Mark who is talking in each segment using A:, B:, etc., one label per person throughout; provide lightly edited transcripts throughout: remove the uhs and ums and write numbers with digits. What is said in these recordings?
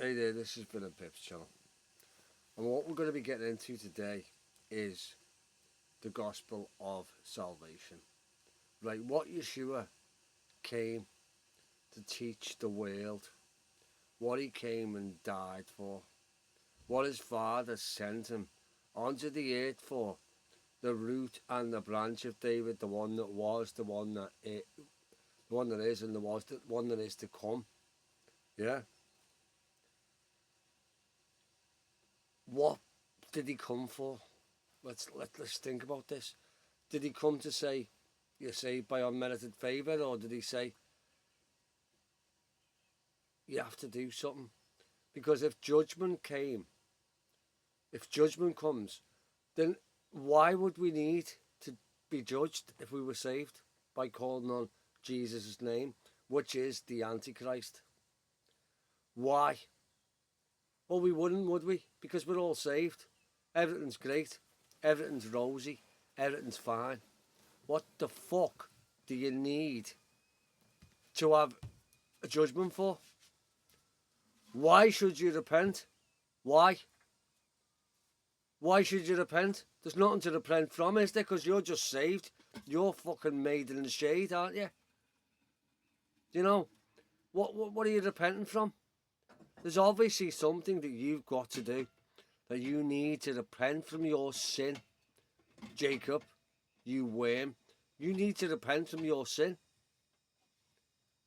A: Hey there, this has been a Pips channel. And what we're going to be getting into today is the gospel of salvation. Right, what Yeshua came to teach the world, what he came and died for, what his Father sent him onto the earth for, the root and the branch of David, the one that was, the one that the one that is, and the one that is to come. Yeah. What did he come for? Let's think about this. Did he come to say you're saved by unmerited favour, or did he say you have to do something? Because if judgment comes, then why would we need to be judged if we were saved by calling on Jesus' name, which is the Antichrist? Why? Well, we wouldn't, would we? Because we're all saved. Everything's great. Everything's rosy. Everything's fine. What the fuck do you need to have a judgment for? Why should you repent? Why? Why should you repent? There's nothing to repent from, is there? Because you're just saved. You're fucking made in the shade, aren't you? You know, what are you repenting from? There's obviously something that you've got to do. That you need to repent from your sin. Jacob, you worm. You need to repent from your sin.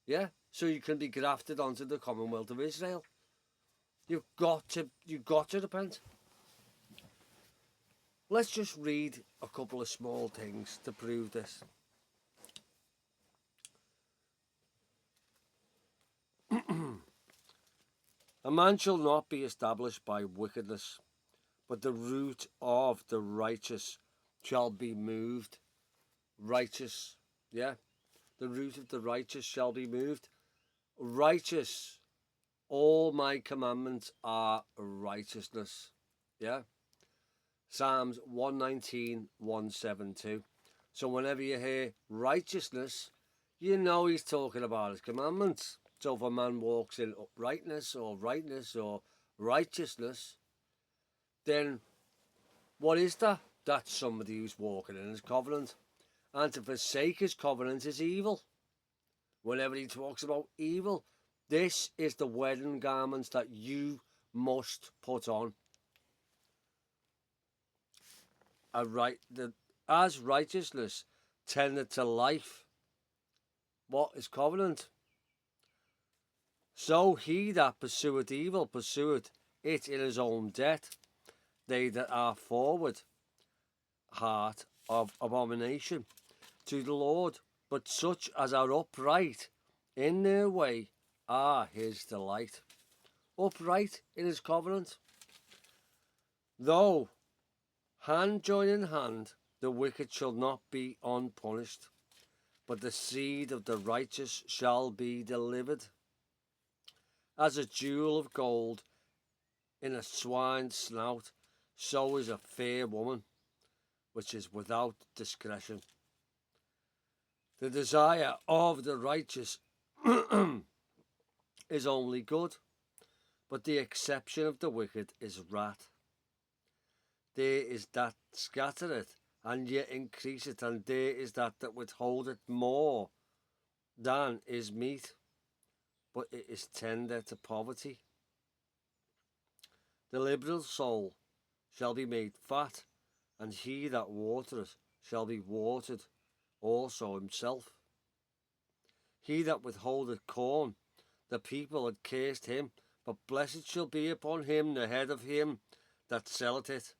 A: Yeah? So you can be grafted onto the Commonwealth of Israel. You've got to repent. Let's just read a couple of small things to prove this. A man shall not be established by wickedness, but the root of the righteous shall be moved. Righteous, yeah? The root of the righteous shall be moved. Righteous. All my commandments are righteousness. Yeah? Psalms 119, 172. So whenever you hear righteousness, you know he's talking about his commandments. So if a man walks in uprightness or rightness or righteousness, then what is that? That's somebody who's walking in his covenant. And to forsake his covenant is evil. Whenever he talks about evil, this is the wedding garments that you must put on. As righteousness tended to life, what is covenant? So he that pursueth evil pursueth it in his own debt. They that are forward heart of abomination to the Lord, but such as are upright in their way are his delight. Upright in his covenant. Though hand join in hand, the wicked shall not be unpunished, but the seed of the righteous shall be delivered. As a jewel of gold in a swine's snout, so is a fair woman, which is without discretion. The desire of the righteous is only good, but the exception of the wicked is wrath. There is that scattereth, and yet increaseth, and there is that withholdeth more than is meet, but it is tender to poverty. The liberal soul shall be made fat, and he that watereth shall be watered also himself. He that withholdeth corn, the people had cursed him, but blessed shall be upon him the head of him that selleth it.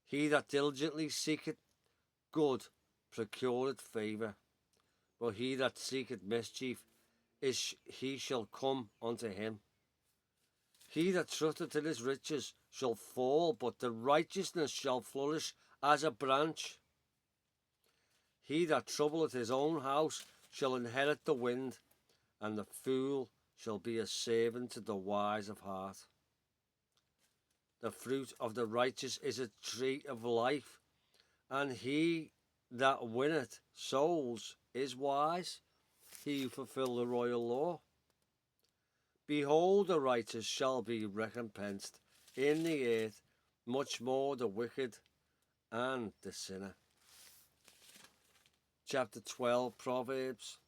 A: He that diligently seeketh good procureth favour, but he that seeketh mischief, he shall come unto him. He that trusteth in his riches shall fall, but the righteousness shall flourish as a branch. He that troubleth his own house shall inherit the wind, and the fool shall be a servant to the wise of heart. The fruit of the righteous is a tree of life, and he that winneth souls is wise, he who fulfill the royal law. Behold, the righteous shall be recompensed in the earth, much more the wicked and the sinner. Chapter 12, Proverbs.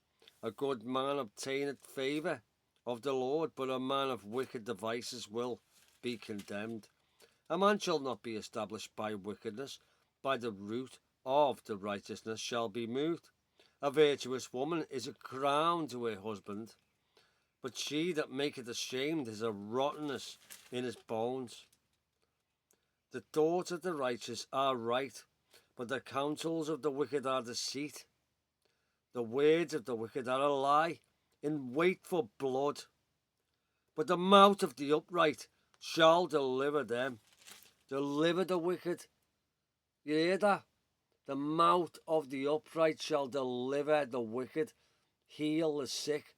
A: A good man obtaineth favour of the Lord, but a man of wicked devices will be condemned. A man shall not be established by wickedness, by the root of the righteousness shall be moved. A virtuous woman is a crown to her husband, but she that maketh ashamed is a rottenness in his bones. The thoughts of the righteous are right, but the counsels of the wicked are deceit. The words of the wicked are a lie, in wait for blood. But the mouth of the upright shall deliver them. Deliver the wicked. You hear that? The mouth of the upright shall deliver the wicked. Heal the sick.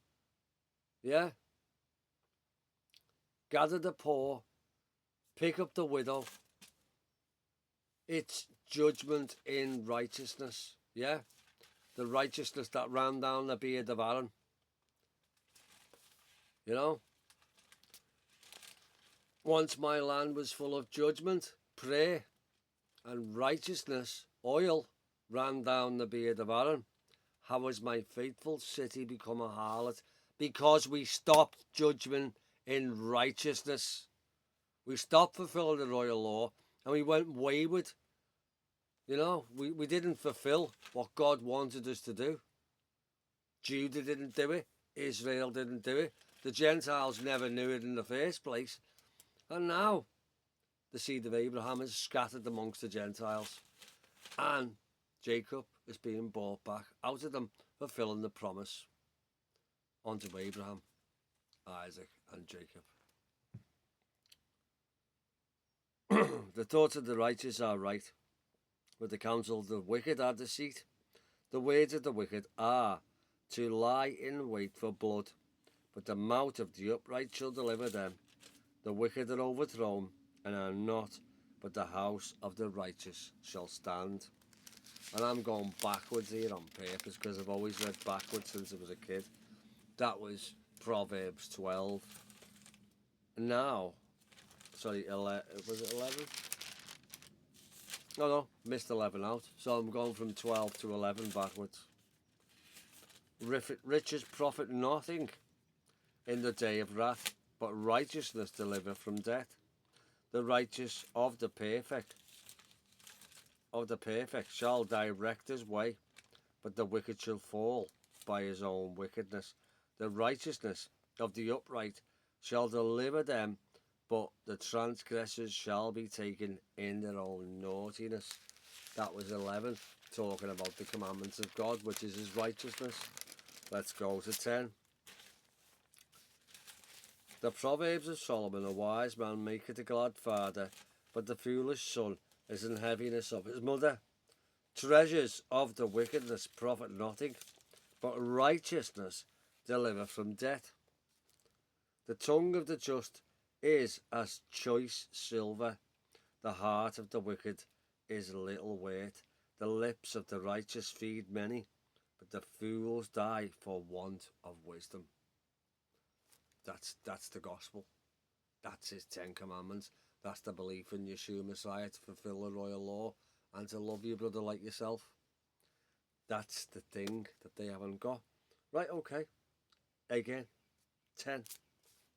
A: Yeah? Gather the poor. Pick up the widow. It's judgment in righteousness. Yeah? The righteousness that ran down the beard of Aaron. You know? Once my land was full of judgment, prayer, and righteousness, oil, ran down the beard of Aaron. How has my faithful city become a harlot? Because we stopped judgment in righteousness. We stopped fulfilling the royal law and we went wayward. You know, we didn't fulfill what God wanted us to do. Judah didn't do it. Israel didn't do it. The Gentiles never knew it in the first place. And now the seed of Abraham is scattered amongst the Gentiles. And Jacob is being brought back out of them, fulfilling the promise unto Abraham, Isaac and Jacob. The thoughts of the righteous are right, but the counsel of the wicked are deceit. The words of the wicked are to lie in wait for blood, but the mouth of the upright shall deliver them. The wicked are overthrown and are not, but the house of the righteous shall stand. And I'm going backwards here on purpose because I've always read backwards since I was a kid. That was Proverbs 12. Now, sorry, was it 11? No, missed 11 out. So I'm going from 12 to 11 backwards. Riches profit nothing in the day of wrath, but righteousness deliver from death. The righteous of the perfect shall direct his way, but the wicked shall fall by his own wickedness. The righteousness of the upright shall deliver them, but the transgressors shall be taken in their own naughtiness. That was 11, talking about the commandments of God, which is his righteousness. Let's go to 10. The Proverbs of Solomon: a wise man maketh a glad father, but the foolish son is an heaviness of his mother. Treasures of the wickedness profit nothing, but righteousness deliver from death. The tongue of the just is as choice silver. The heart of the wicked is little worth. The lips of the righteous feed many, but the fools die for want of wisdom. That's the gospel. That's his 10 commandments. That's the belief in Yeshua Messiah, to fulfill the royal law and to love your brother like yourself. That's the thing that they haven't got. Right, okay. Again, 10.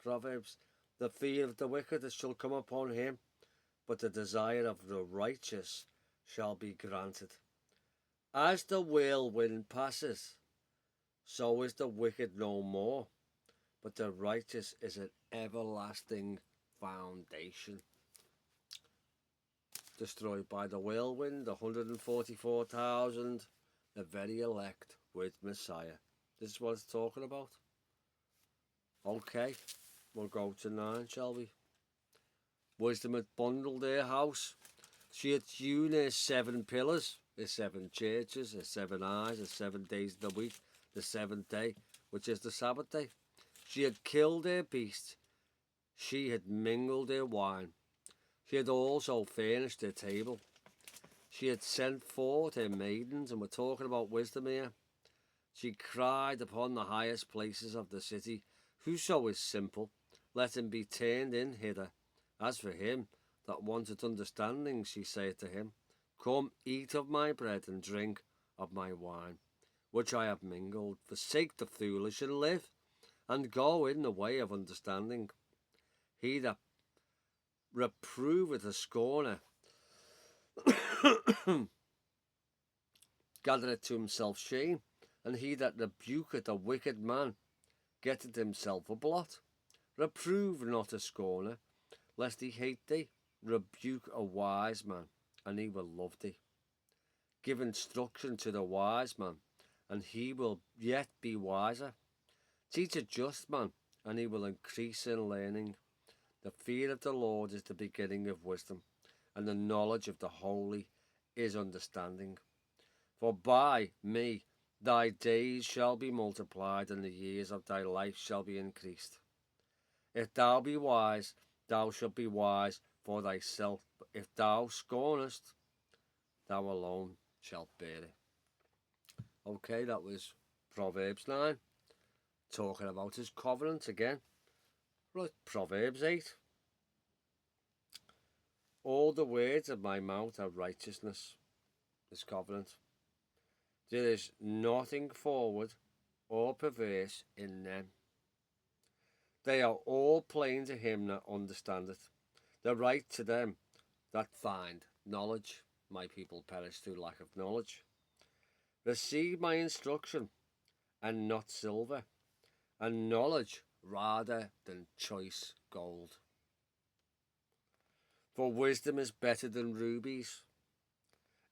A: Proverbs: the fear of the wicked shall come upon him, but the desire of the righteous shall be granted. As the whirlwind passes, so is the wicked no more, but the righteous is an everlasting foundation. Destroyed by the whirlwind, 144,000, the very elect with Messiah. This is what it's talking about. Okay, we'll go to 9, shall we? Wisdom had bundled her house. She had hewn her 7 pillars, her 7 churches, her 7 eyes, her 7 days of the week, the 7th day, which is the Sabbath day. She had killed her beasts. She had mingled her wine. She had also furnished her table. She had sent forth her maidens, and we're talking about wisdom here. She cried upon the highest places of the city. Whoso is simple, let him be turned in hither. As for him that wanted understanding, she saith to him, Come, eat of my bread and drink of my wine, which I have mingled. Forsake the foolish and live, and go in the way of understanding. He that reproveth a scorner gathereth to himself shame, and he that rebuketh a wicked man getteth himself a blot. Reprove not a scorner, lest he hate thee. Rebuke a wise man, and he will love thee. Give instruction to the wise man, and he will yet be wiser. Teach a just man, and he will increase in learning. The fear of the Lord is the beginning of wisdom, and the knowledge of the holy is understanding. For by me thy days shall be multiplied, and the years of thy life shall be increased. If thou be wise, thou shalt be wise for thyself. But if thou scornest, thou alone shalt bear it. Okay, that was Proverbs 9, talking about his covenant again. Right, Proverbs 8. All the words of my mouth are righteousness, his covenant. There is nothing forward or perverse in them. They are all plain to him that understandeth. The right to them that find knowledge. My people perish through lack of knowledge. Receive my instruction, and not silver, and knowledge rather than choice gold. For wisdom is better than rubies,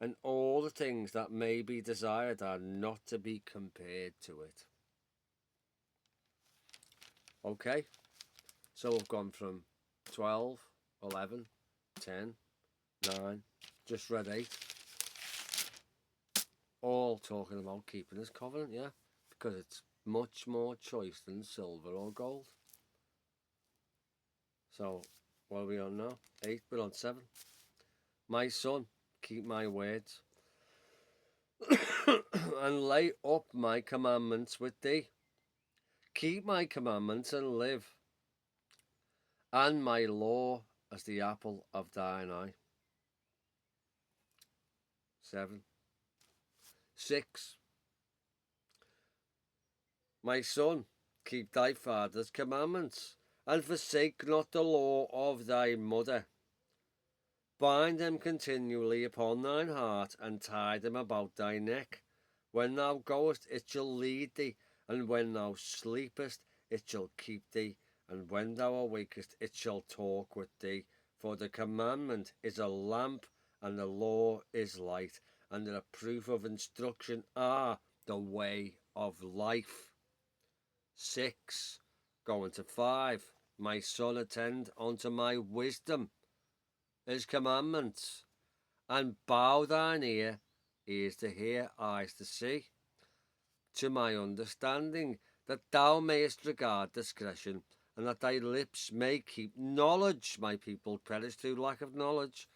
A: and all the things that may be desired are not to be compared to it. Okay, so we've gone from 12, 11, 10, 9, just read 8. All talking about keeping his covenant, yeah, because it's much more choice than silver or gold. So, what are we on now? 8, we're on 7. My son, keep my words, and lay up my commandments with thee. Keep my commandments and live, and my law as the apple of thine eye. 7. 6. My son, keep thy father's commandments, and forsake not the law of thy mother. Bind them continually upon thine heart, and tie them about thy neck. When thou goest, it shall lead thee, and when thou sleepest, it shall keep thee, and when thou awakest, it shall talk with thee. For the commandment is a lamp, and the law is light, and the proof of instruction are the way of life. 6, going to 5. My son, attend unto my wisdom, his commandments, and bow thine ears to hear, eyes to see, to my understanding, that thou mayest regard discretion, and that thy lips may keep knowledge. My people perish through lack of knowledge.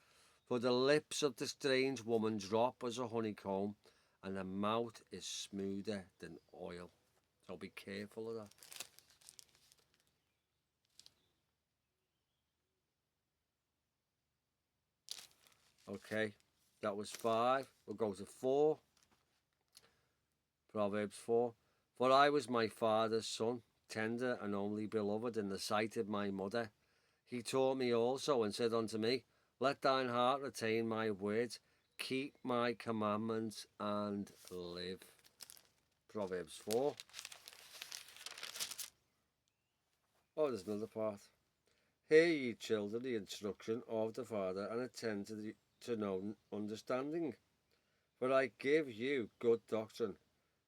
A: For the lips of the strange woman drop as a honeycomb, and her mouth is smoother than oil. So be careful of that. Okay, that was 5. We'll go to 4. Proverbs 4. For I was my father's son, tender and only beloved in the sight of my mother. He taught me also, and said unto me, Let thine heart retain my words, keep my commandments, and live. Proverbs 4. Oh, there's another part. Hear ye, children, the instruction of the father, and attend to know understanding. For I give you good doctrine.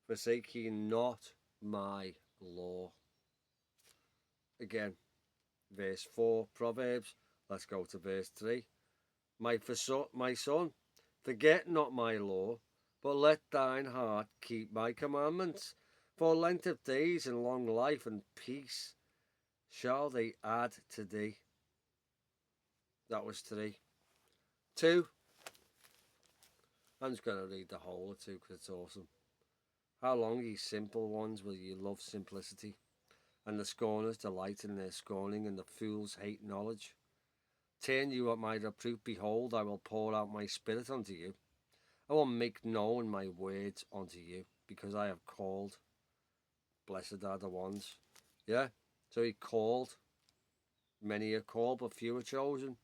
A: Forsake ye not my law. Again, verse 4, Proverbs. Let's go to verse 3. My son, forget not my law, but let thine heart keep my commandments. For length of days and long life and peace shall they add to thee. That was 3. 2. I'm just going to read the whole of 2 because it's awesome. How long, ye simple ones, will ye love simplicity? and the scorners delight in their scorning, and the fools hate knowledge. Turn you at my reproof, behold, I will pour out my spirit unto you. I will make known my words unto you, because I have called. Blessed are the ones. Yeah? So he called. Many are called, but few are chosen.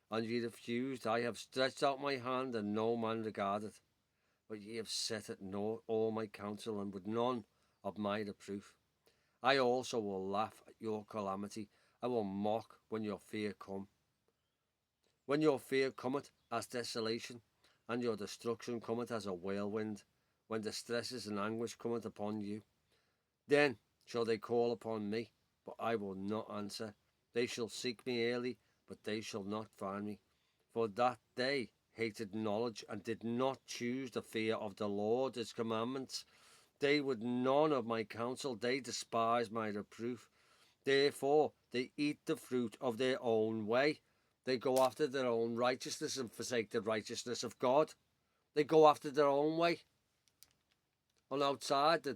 A: And ye refused. I have stretched out my hand, and no man regarded. But ye have set at naught all my counsel, and would none of my reproof. I also will laugh at your calamity. I will mock when your fear come. When your fear cometh as desolation, and your destruction cometh as a whirlwind, when distresses and anguish cometh upon you, then shall they call upon me, but I will not answer. They shall seek me early, but they shall not find me. For that they hated knowledge, and did not choose the fear of the Lord, his commandments. They would none of my counsel, they despised my reproof. Therefore they eat the fruit of their own way. They go after their own righteousness and forsake the righteousness of God. They go after their own way. On the outside,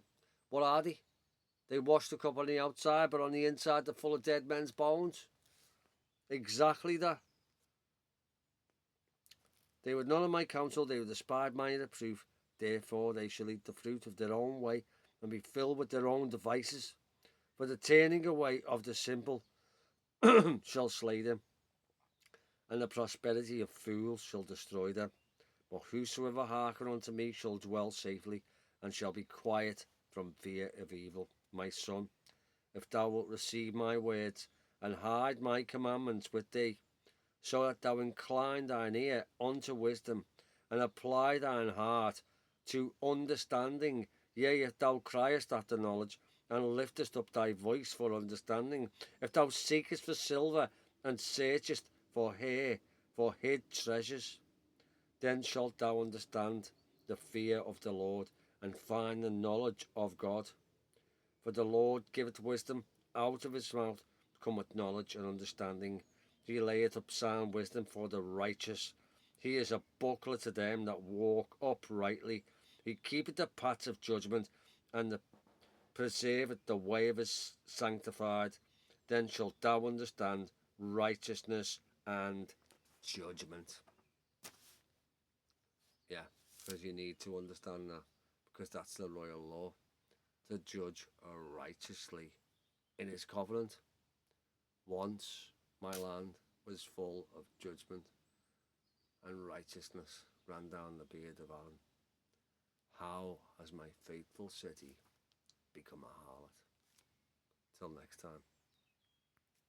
A: what are they? They wash the cup on the outside, but on the inside they're full of dead men's bones. Exactly that. They were none of my counsel, they would despise my reproof. Therefore they shall eat the fruit of their own way, and be filled with their own devices. For the turning away of the simple shall slay them, and the prosperity of fools shall destroy them. But whosoever hearken unto me shall dwell safely, and shall be quiet from fear of evil. My son, if thou wilt receive my words, and hide my commandments with thee, so that thou incline thine ear unto wisdom, and apply thine heart to understanding, yea, if thou criest after knowledge, and liftest up thy voice for understanding, if thou seekest for silver, and searchest for hid treasures, then shalt thou understand the fear of the Lord, and find the knowledge of God. For the Lord giveth wisdom, out of his mouth cometh knowledge and understanding. He layeth up sound wisdom for the righteous. He is a buckler to them that walk uprightly. He keepeth the paths of judgment, and preserveth the way of his sanctified. Then shalt thou understand righteousness and judgment. Yeah, because you need to understand that, because that's the royal law, to judge righteously in his covenant. Once my land was full of judgment, and righteousness ran down the beard of Aaron. How has my faithful city become a harlot? Till next time.